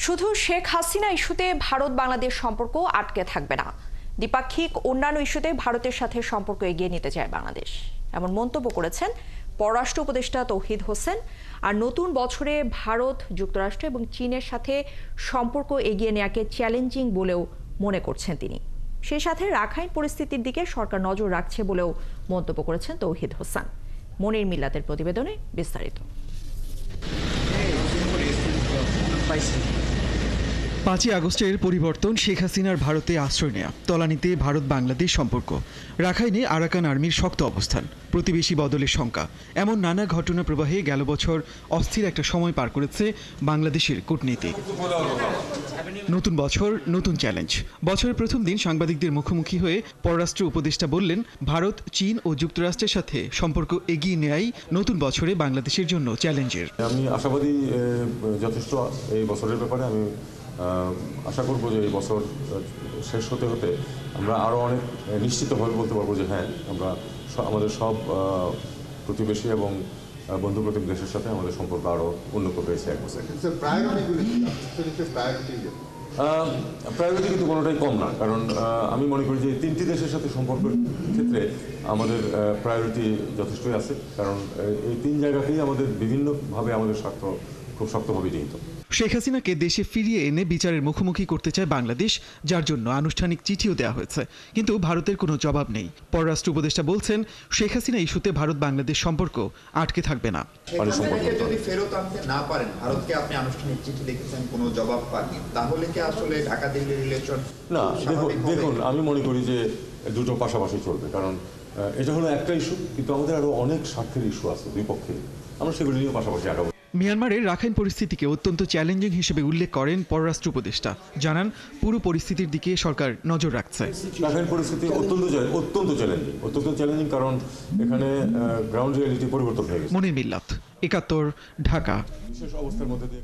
শুধু শেখ হাসিনা ইস্যুতে ভারত বাংলাদেশ সম্পর্ক আটকে থাকবে না, দ্বিপাক্ষিক অন্যান্য ইস্যুতে ভারতের সাথে সম্পর্ক এগিয়ে নিতে চায় বাংলাদেশ, এমন মন্তব্য করেছেন পররাষ্ট্র উপদেষ্টা তৌহিদ হোসেন। আর নতুন বছরে ভারত, যুক্তরাষ্ট্র এবং চীনের সাথে সম্পর্ক এগিয়ে নেওয়াকে চ্যালেঞ্জিং বলেও মনে করছেন তিনি। সেই সাথে রাখাইন পরিস্থিতির দিকে সরকার নজর রাখছে বলেও মন্তব্য করেছেন তৌহিদ হোসেন। মনির মিল্লাতের প্রতিবেদনে বিস্তারিত। 5ই আগস্টের পরিবর্তন, শেখ হাসিনার ভারতে আশ্রয় নেয়া, তলানিতে ভারত বাংলাদেশ সম্পর্ক, রাখাইনে আরাকান আর্মির শক্ত অবস্থান, প্রতিবেশী বদলের শঙ্কা, এমন নানা ঘটনা প্রবাহে গেল বছর অস্থির একটা সময় পার করেছে বাংলাদেশের কূটনীতি। নতুন বছর, নতুন চ্যালেঞ্জ। বছরের প্রথম দিন সাংবাদিকদের মুখোমুখি হয়ে পররাষ্ট্র উপদেষ্টা বললেন, ভারত, চীন ও যুক্তরাষ্ট্রের সাথে সম্পর্ক এগিয়ে নেয়াই নতুন বছরে বাংলাদেশের জন্য চ্যালেঞ্জের। আমি আশাবাদী যথেষ্ট এই বছরের ব্যাপারে। আমি আশা করব যে এই বছর শেষ হতে হতে আমরা আরও অনেক নিশ্চিতভাবে বলতে পারবো যে হ্যাঁ, আমরা আমাদের সব প্রতিবেশী এবং বন্ধু প্রতিম দেশের সাথে আমাদের সম্পর্ক আরও উন্নত হয়েছে এক বছর। প্রায়োরিটি কিন্তু কোনোটাই কম না, কারণ আমি মনে করি যে 3টি দেশের সাথে সম্পর্কের ক্ষেত্রে আমাদের প্রায়োরিটি যথেষ্টই আছে, কারণ এই 3 জায়গাতেই আমাদের বিভিন্নভাবে আমাদের স্বার্থ খুব শক্তভাবে নিহিত। শেখ হাসিনাকে দেশে ফিরিয়ে এনে বিচারের মুখোমুখি করতে চায় বাংলাদেশ, যার জন্য আনুষ্ঠানিক চিঠিও দেওয়া হয়েছে, কিন্তু ভারতের কোনো জবাব নেই। পররাষ্ট্র উপদেষ্টা বলছেন, শেখ হাসিনা ইস্যুতে ভারত বাংলাদেশ সম্পর্ক আটকে থাকবে না। যদি ফেরত আনতে না পারেন, ভারতকে আপনি আনুষ্ঠানিক চিঠি লিখেছেন, কোনো জবাব পাননি, তাহলে কি আসলে ঢাকা দিল্লি রিলেশন? না, দেখুন আমি মনে করি যে দুটো পাশাপাশি চলবে, কারণ এটা হলো একটা ইস্যু, কিন্তু আমাদের আরো অনেক স্বার্থের ইস্যু আছে দুই পক্ষে, আমরা সেগুলি নিয়ে পাশাপাশি আগাবো। মিয়ানমারের রাখাইন পরিস্থিতিকে অত্যন্ত চ্যালেঞ্জিং হিসেবে উল্লেখ করেন পররাষ্ট্র উপদেষ্টা, জানান পুরো পরিস্থিতির দিকে সরকার নজর রাখছে। রাখাইন পরিস্থিতি অত্যন্ত চ্যালেঞ্জিং, কারণ এখানে গ্রাউন্ড রিয়ালিটি পরিবর্তন হয়ে গেছে। মনির মিল্লাত, 71, ঢাকা। বিশেষ অবস্থার মধ্যে দিয়ে